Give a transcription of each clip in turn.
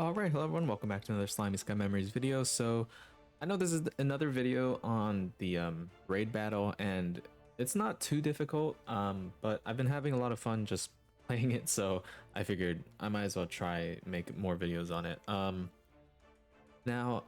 Alright, hello everyone, welcome back to another Slimy Sky Memories video. So, I know this is another video on the raid battle, and it's not too difficult, but I've been having a lot of fun just playing it, so I figured I might as well try make more videos on it. Now,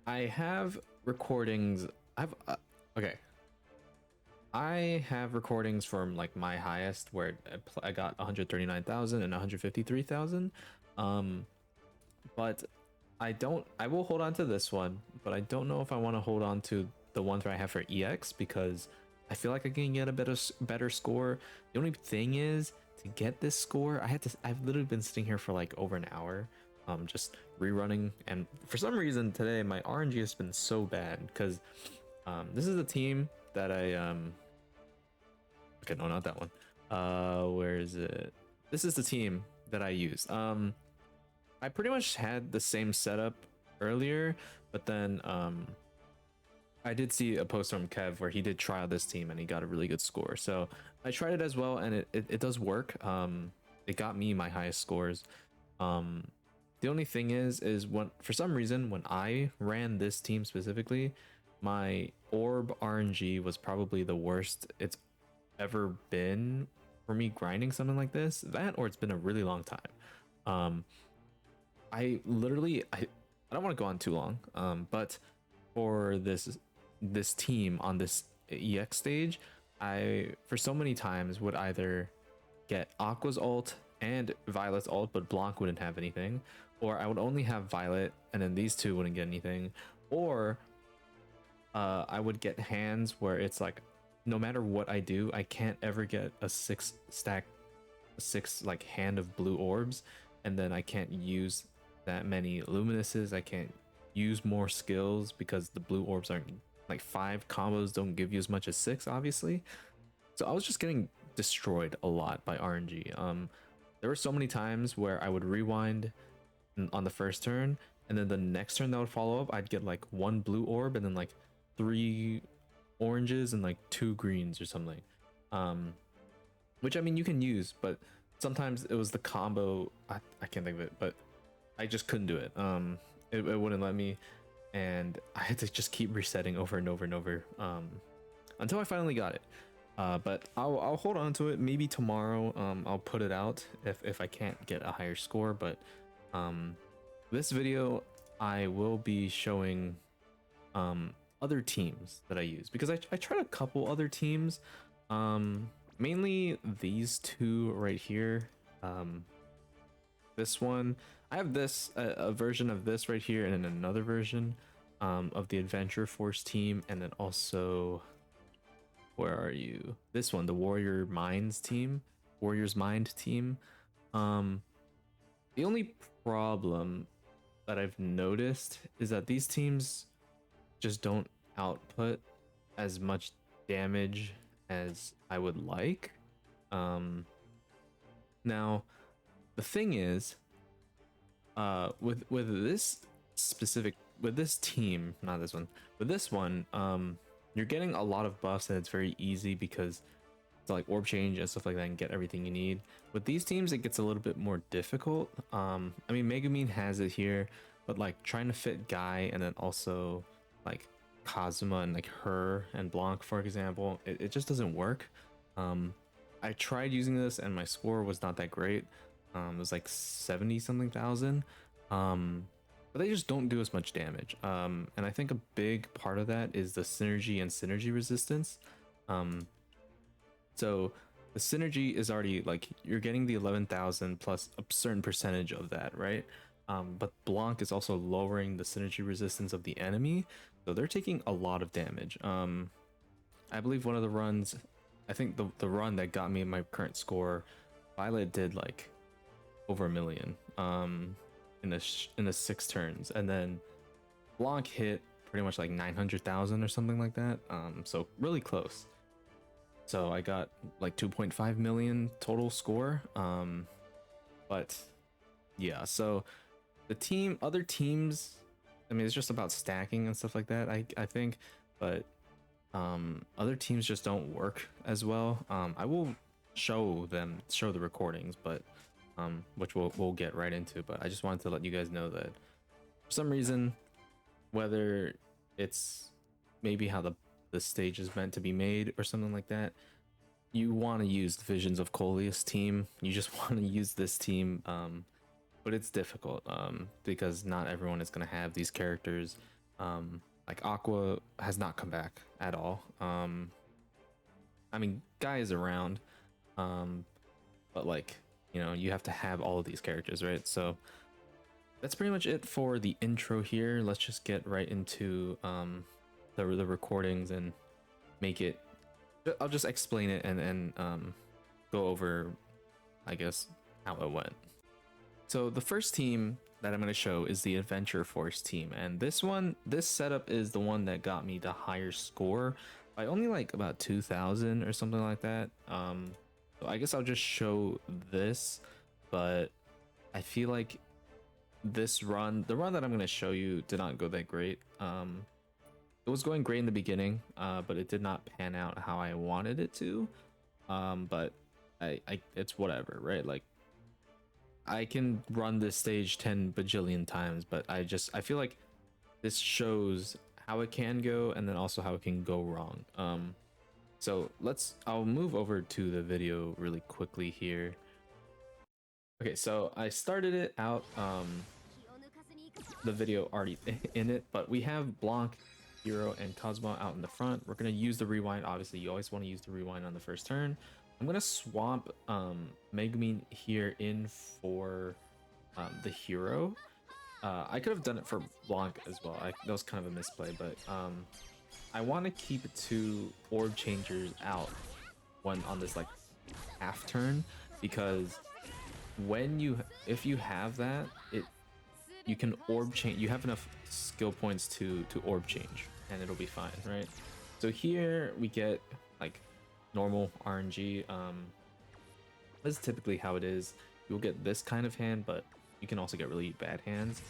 I have recordings, okay, I have recordings from like my highest where I got 139,000 and 153,000. But I will hold on to this one, but I don't know if I want to hold on to the ones where I have for EX because I feel like I can get a better score. The only thing is to get this score, I've literally been sitting here for like over an hour, just rerunning, and for some reason today my RNG has been so bad because this is a team that okay, no, not that one. Where is it? This is the team that I used. I pretty much had the same setup earlier, but then I did see a post from Kev where he did try out this team and he got a really good score. So I tried it as well, and it does work. It got me my highest scores. The only thing is when for some reason when I ran this team specifically, my orb RNG was probably the worst it's ever been for me grinding something like this. That, or it's been a really long time. I don't want to go on too long, but for this team on this EX stage, I for so many times would either get Aqua's ult and Violet's ult, but Blanc wouldn't have anything, or I would only have Violet and then these two wouldn't get anything, or I would get hands where it's like no matter what I do, I can't ever get a six like hand of blue orbs, and then I can't use that many luminuses. I can't use more skills because the blue orbs aren't like 5 combos don't give you as much as 6, obviously. So I was just getting destroyed a lot by RNG. There were so many times where I would rewind on the first turn, and then the next turn that would follow up, I'd get like 1 blue orb and then like 3 oranges and like 2 greens or something. Which I mean you can use, but sometimes it was the combo. I can't think of it, but I just couldn't do it. It wouldn't let me, and I had to just keep resetting over and over and over until I finally got it. But I'll hold on to it. Maybe tomorrow I'll put it out if I can't get a higher score. But this video I will be showing other teams that I use because I tried a couple other teams, mainly these two right here. This one, I have this a version of this right here, and then another version of the Adventure Force team, and then also, where are you? This one, the Warriors Mind team. The only problem that I've noticed is that these teams just don't output as much damage as I would like. Now the thing is, with this team, not this one, with this one, you're getting a lot of buffs and it's very easy because it's like orb change and stuff like that and get everything you need. With these teams, it gets a little bit more difficult. I mean, Megumin has it here, but like trying to fit Guy and then also like Kazuma and like her and Blanc, for example, it just doesn't work. I tried using this and my score was not that great. It was like 70 something thousand, but they just don't do as much damage, and I think a big part of that is the synergy and synergy resistance. So the synergy is already like you're getting the 11,000 plus a certain percentage of that, right? But Blanc is also lowering the synergy resistance of the enemy, so they're taking a lot of damage. I believe one of the runs, I think the run that got me my current score, Violet did like over 1 million in the 6 turns, and then Blanc hit pretty much like 900,000 or something like that, so really close. So I got like 2.5 million total score. But yeah, so the other teams, I mean, it's just about stacking and stuff like that, I think, but other teams just don't work as well. I will show the recordings, but which we'll get right into. But I just wanted to let you guys know that for some reason, whether it's maybe how the stage is meant to be made or something like that, you want to use the Visions of Coleus team. You just want to use this team, but it's difficult because not everyone is going to have these characters. Like Aqua has not come back at all. I mean, Guy is around, but like, you know, you have to have all of these characters, right? So that's pretty much it for the intro here. Let's just get right into the recordings and make it. I'll just explain it and go over, I guess, how it went. So the first team that I'm going to show is the Adventure Force team, and this setup is the one that got me the higher score by only like about 2,000 or something like that. So I guess I'll just show this, but I feel like this run, the run that I'm going to show you, did not go that great. It was going great in the beginning, but it did not pan out how I wanted it to. But it's whatever, right? Like, I can run this stage 10 bajillion times, but I feel like this shows how it can go and then also how it can go wrong. So I'll move over to the video really quickly here. Okay, so I started it out, the video already in it, but we have Blanc, Hero, and Cosmo out in the front. We're gonna use the rewind. Obviously, you always want to use the rewind on the first turn. I'm gonna swap Megumin here in for the Hero. I could have done it for Blanc as well. That was kind of a misplay, but I want to keep 2 orb changers out when on this like half turn, because if you have that, you can orb change. You have enough skill points to orb change, and it'll be fine, right? So here we get like normal RNG. This is typically how it is. You'll get this kind of hand, but you can also get really bad hands.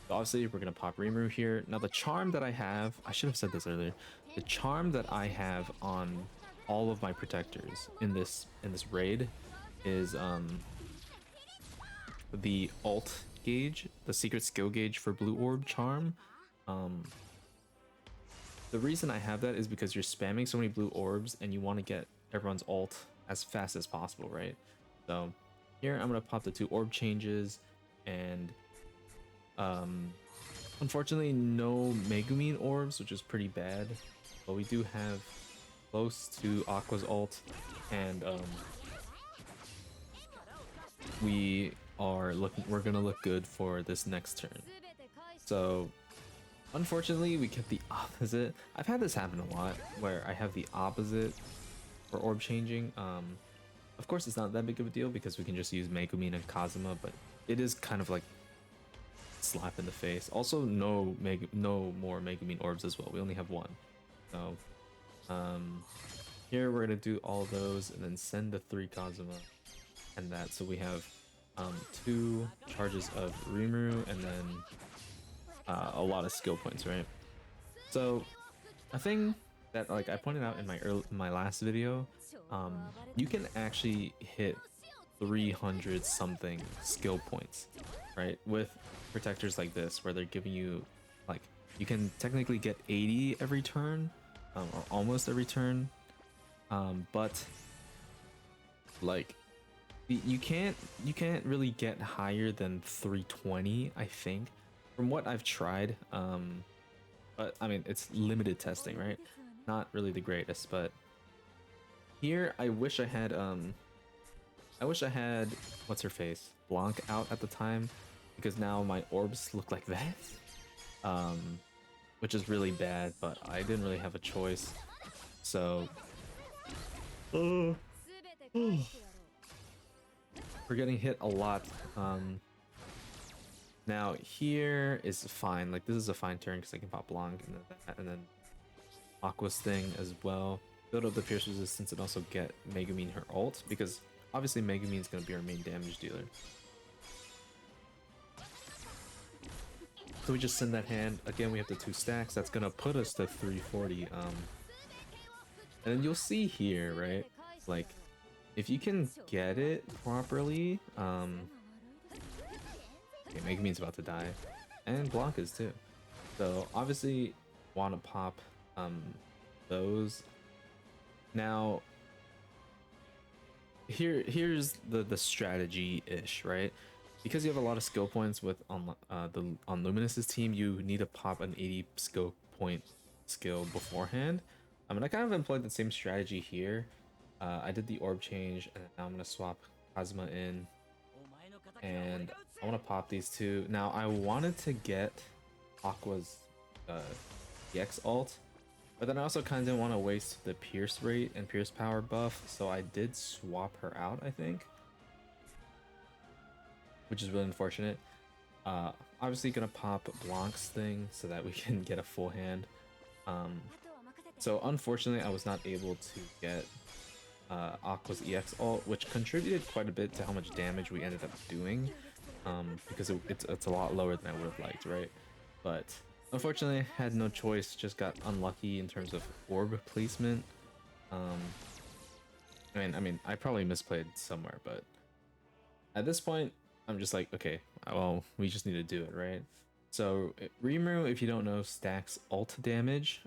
So obviously we're gonna pop Rimuru here. Now the charm that I have, I should have said this earlier. The charm that I have on all of my protectors in this raid is the alt gauge, the secret skill gauge for blue orb charm. The reason I have that is because you're spamming so many blue orbs and you want to get everyone's ult as fast as possible, right? So here I'm gonna pop the 2 orb changes, and unfortunately no Megumin orbs, which is pretty bad, but we do have close to Aqua's ult, and we're gonna look good for this next turn. So unfortunately we get the opposite. I've had this happen a lot where I have the opposite for orb changing. Of course it's not that big of a deal because we can just use Megumin and Kazuma, but it is kind of like slap in the face. Also no more Megumin orbs as well. We only have 1. So here we're gonna do all those and then send the 3 Kazuma and that, so we have 2 charges of Rimuru and then a lot of skill points, right? So a thing that like I pointed out in my last video, you can actually hit 300 something skill points, right, with protectors like this, where they're giving you like, you can technically get 80 every turn, or almost every turn, but like you can't really get higher than 320, I think, from what I've tried. But I mean, it's limited testing, right? Not really the greatest, but here I wish I had what's her face, Blanc, out at the time, because now my orbs look like that, which is really bad, but I didn't really have a choice. So we're getting hit a lot. Now here is fine, like this is a fine turn because I can pop Blanc and then that, and then Aqua's thing as well. Build up the Pierce resistance and also get Megumin her ult, because obviously Megumin is going to be our main damage dealer. So we just send that hand. Again, we have the 2 stacks. That's going to put us to 340. And then you'll see here, right? Like, if you can get it properly, Okay, Megumin's about to die, and Blanca's too. So obviously want to pop those. Now here's the strategy ish, right? Because you have a lot of skill points with on Luminous's team, you need to pop an 80 skill point skill beforehand. I mean, I kind of employed the same strategy here. I did the orb change, and now I'm gonna swap Kazuma in, and I want to pop these two. Now I wanted to get Aqua's EX ult, but then I also kind of didn't want to waste the pierce rate and pierce power buff, so I did swap her out, I think, which is really unfortunate. Obviously gonna pop Blanc's thing so that we can get a full hand. So unfortunately I was not able to get Aqua's EX ult, which contributed quite a bit to how much damage we ended up doing, because it's a lot lower than I would have liked, right? But unfortunately, I had no choice, just got unlucky in terms of orb placement. I mean, I probably misplayed somewhere, but at this point, I'm just like, okay, well, we just need to do it, right? So Rimuru, if you don't know, stacks ult damage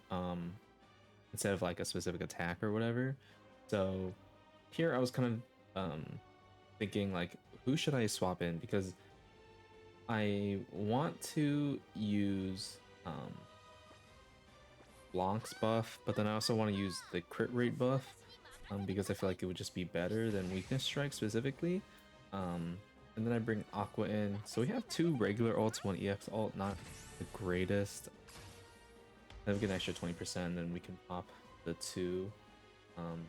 instead of like a specific attack or whatever. So here I was kind of thinking like, who should I swap in? Because I want to use Blanc's buff, but then I also want to use the crit rate buff because I feel like it would just be better than weakness strike specifically. And then I bring Aqua in. So we have two regular ults, one EX ult, not the greatest. Then we get an extra 20%, and then we can pop the two. And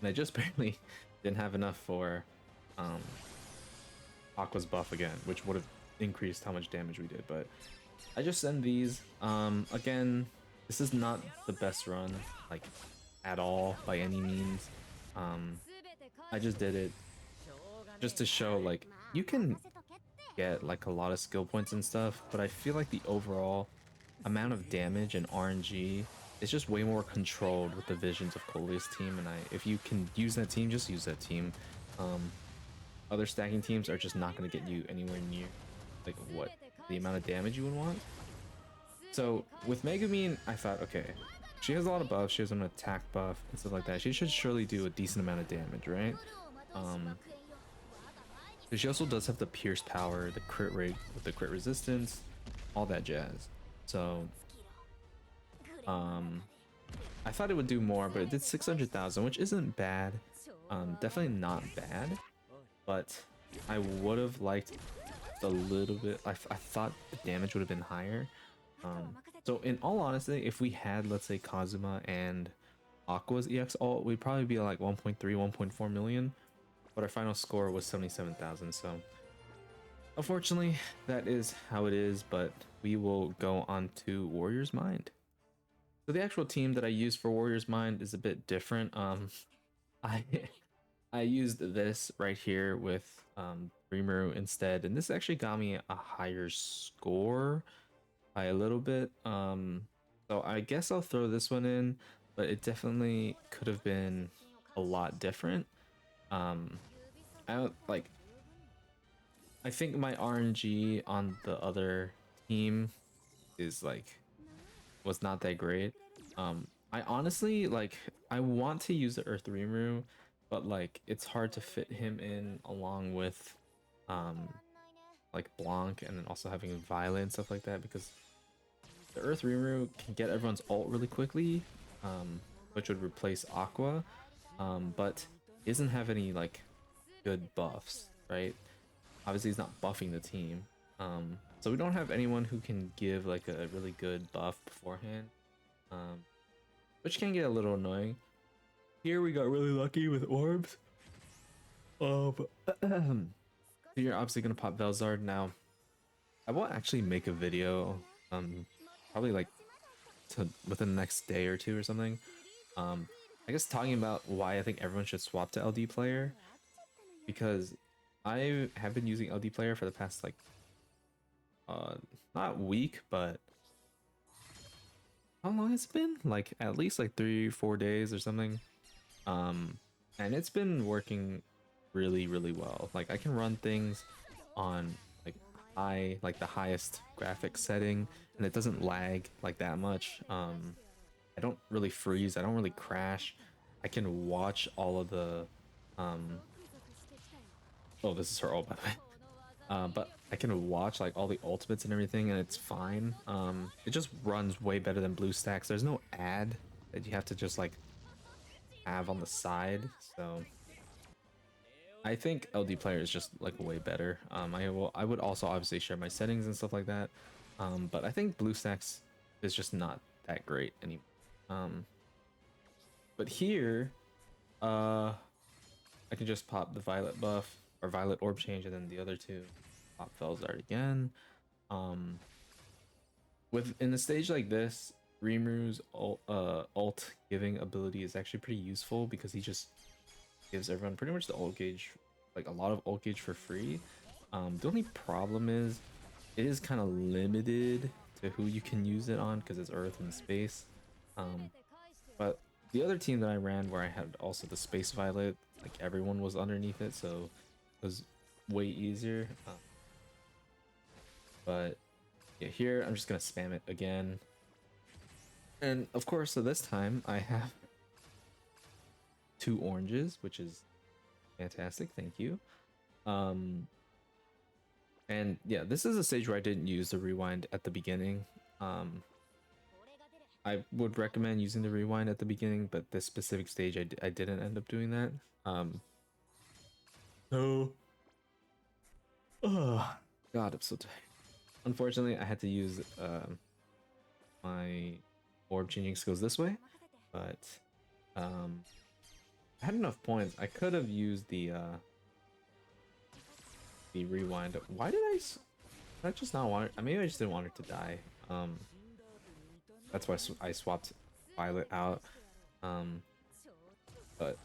I just barely didn't have enough for Aqua's buff again, which would have increased how much damage we did, but I just send these. Again, this is not the best run, like, at all, by any means. I just did it just to show, like, you can get, like, a lot of skill points and stuff, but I feel like the overall amount of damage and RNG is just way more controlled with the visions of Coleus team, and if you can use that team, just use that team. Other stacking teams are just not going to get you anywhere near, like, what the amount of damage you would want. So with Megumin, I thought, okay, she has a lot of buffs, she has an attack buff and stuff like that, she should surely do a decent amount of damage, right? But she also does have the pierce power, the crit rate with the crit resistance, all that jazz. So I thought it would do more, but it did 600,000, which isn't bad. Definitely not bad, but I would have liked a little bit. I thought the damage would have been higher. So in all honesty, if we had, let's say, Kazuma and Aqua's EX ult, we'd probably be like 1.3, 1.4 million, but our final score was 77,000. So unfortunately, that is how it is, but we will go on to Warrior's Mind. So the actual team that I used for Warrior's Mind is a bit different. I used this right here with Rimuru instead, and this actually got me a higher score by a little bit. So I guess I'll throw this one in, but it definitely could have been a lot different. I think my RNG on the other team is was not that great. I honestly I want to use the Earth Rimuru, but it's hard to fit him in along with Blanc, and then also having Violet and stuff like that, because the Earth Rimuru can get everyone's ult really quickly, which would replace Aqua, but he doesn't have any good buffs, right? Obviously he's not buffing the team, so we don't have anyone who can give a really good buff beforehand, which can get a little annoying. Here we got really lucky with orbs. So you're obviously gonna pop Velzard now. I will actually make a video, probably within the next day or two or something. I guess talking about why I think everyone should swap to LD player, because I have been using LD player for the past not week, but how long has it been? At least 3-4 days or something. And it's been working really, really well. I can run things on high, like the highest graphics setting, and it doesn't lag like that much. I don't really freeze, I don't really crash. I can watch all of the um oh, this is her ult, by the way. But I can watch like all the ultimates and everything, and it's fine. It just runs way better than BlueStacks. There's no ad that you have to just like have on the side, so I think LD player is just like way better. I would also obviously share my settings and stuff like that, but I think BlueStacks is just not that great anymore. But here, I can just pop the violet buff or violet orb change, and then the other two pop Felzard again. In a stage like this, Rimuru's ult giving ability is actually pretty useful because he just gives everyone pretty much the ult gauge, like a lot of ult gauge for free. The only problem is it is kind of limited to who you can use it on because it's Earth and space. But the other team that I ran where I had also the Space Violet, like everyone was underneath it, so it was way easier. But yeah, here I'm just gonna spam it again. And of course, so this time I have 2 oranges, which is fantastic, thank you. And yeah, this is a stage where I didn't use the rewind at the beginning. I would recommend using the rewind at the beginning, but this specific stage I didn't end up doing that. So, oh god, I'm so tired. Unfortunately, I had to use my orb changing skills this way, but I had enough points. I could have used the rewind. Why did I just not want it? Maybe I just didn't want her to die. That's why I swapped Violet out. But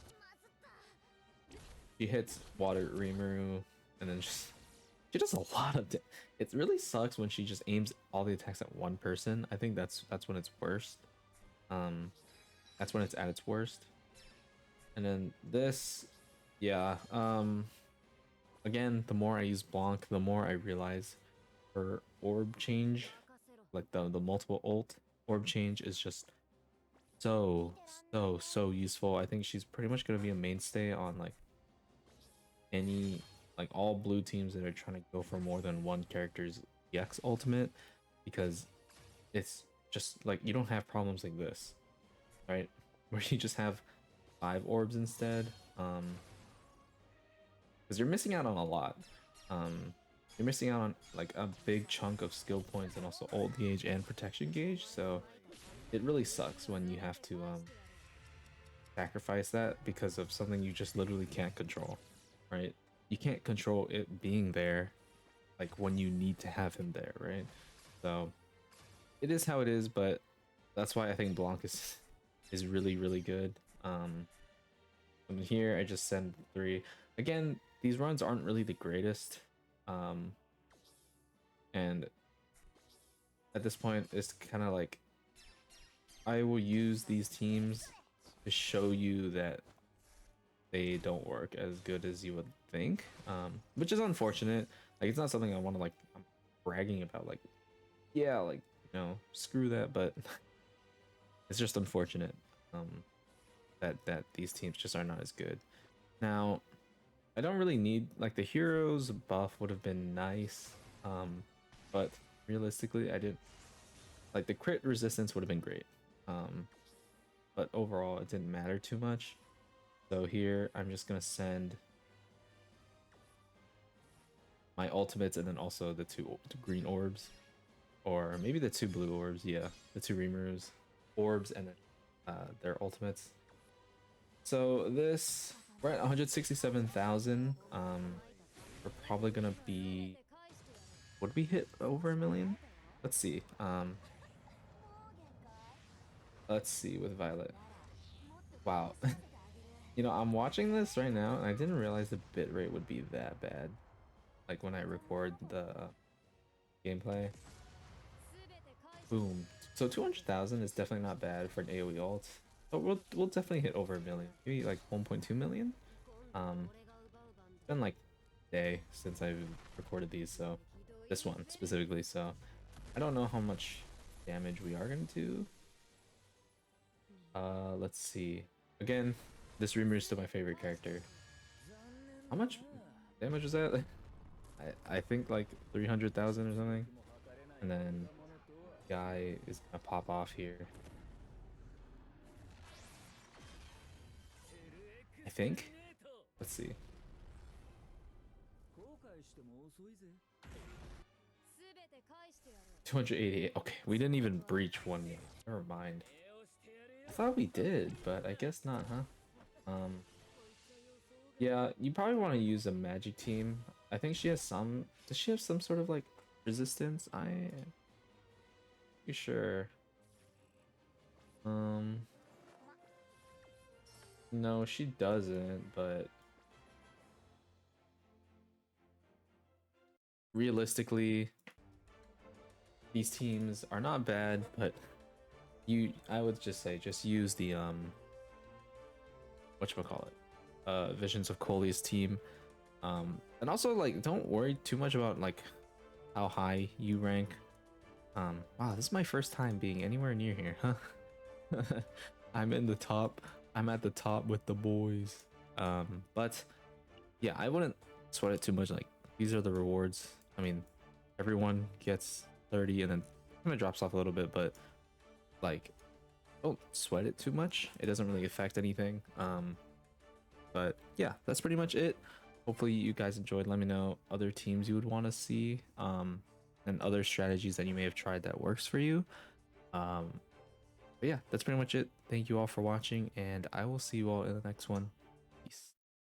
she hits Water Rimuru, and then she does a lot of. It really sucks when she just aims all the attacks at one person. I think that's when it's worst. That's when it's at its worst. And then this, yeah. Again, the more I use Blanc, the more I realize her orb change, like the multiple ult orb change, is just so useful. I think she's pretty much gonna be a mainstay on like all blue teams that are trying to go for more than one character's EX ultimate, because it's just like you don't have problems like this, right? Where you just have 5 orbs instead. Because you're missing out on a lot. You're missing out on like a big chunk of skill points and also ult gauge and protection gauge, so it really sucks when you have to sacrifice that because of something you just literally can't control, right? You can't control it being there like when you need to have him there, right? So it is how it is, but that's why I think Blanc is really good. From here I just send 3. Again, these runs aren't really the greatest, and at this point it's kind of like I will use these teams to show you that they don't work as good as you would think, which is unfortunate. Like, it's not something I want to like I'm bragging about, like, yeah, like, you know, screw that, but it's just unfortunate that these teams just are not as good. Now, I don't really need, like, the heroes buff would have been nice, but realistically I didn't like the crit resistance would have been great, but overall it didn't matter too much. So here I'm just gonna send my ultimates and then also the 2 green orbs, or maybe the 2 blue orbs. Yeah, the 2 Rimurus orbs and then their ultimates. So this, we're at 167,000. We're probably gonna be, would we hit over 1,000,000? Let's see. Let's see with Violet. Wow. You know, I'm watching this right now and I didn't realize the bitrate would be that bad. Like when I record the gameplay. Boom. So 200,000 is definitely not bad for an AoE ult. But we'll definitely hit over 1,000,000. Maybe like 1.2 million. It's been like a day since I've recorded these, so this one specifically, so I don't know how much damage we are gonna do. Let's see. Again, this Reamer is still my favorite character. How much damage was that? I think like 300,000 or something. And then guy is gonna pop off here. I think. Let's see. 288. Okay, we didn't even breach one yet. Never mind. I thought we did, but I guess not, huh? Yeah, you probably want to use a magic team. I think she has some. Does she have some sort of like resistance? You sure? No, she doesn't, but realistically, these teams are not bad, but I would just say just use the whatchamacallit, Visions of Cole's team. And also like don't worry too much about like how high you rank. Wow, this is my first time being anywhere near here, huh? I'm in the top. I'm at the top with the boys. But yeah, I wouldn't sweat it too much. Like these are the rewards. I mean, everyone gets 30 and then kind of drops off a little bit, but like don't sweat it too much. It doesn't really affect anything. But yeah, that's pretty much it. Hopefully you guys enjoyed. Let me know other teams you would want to see, and other strategies that you may have tried that works for you. But yeah, that's pretty much it. Thank you all for watching, and I will see you all in the next one.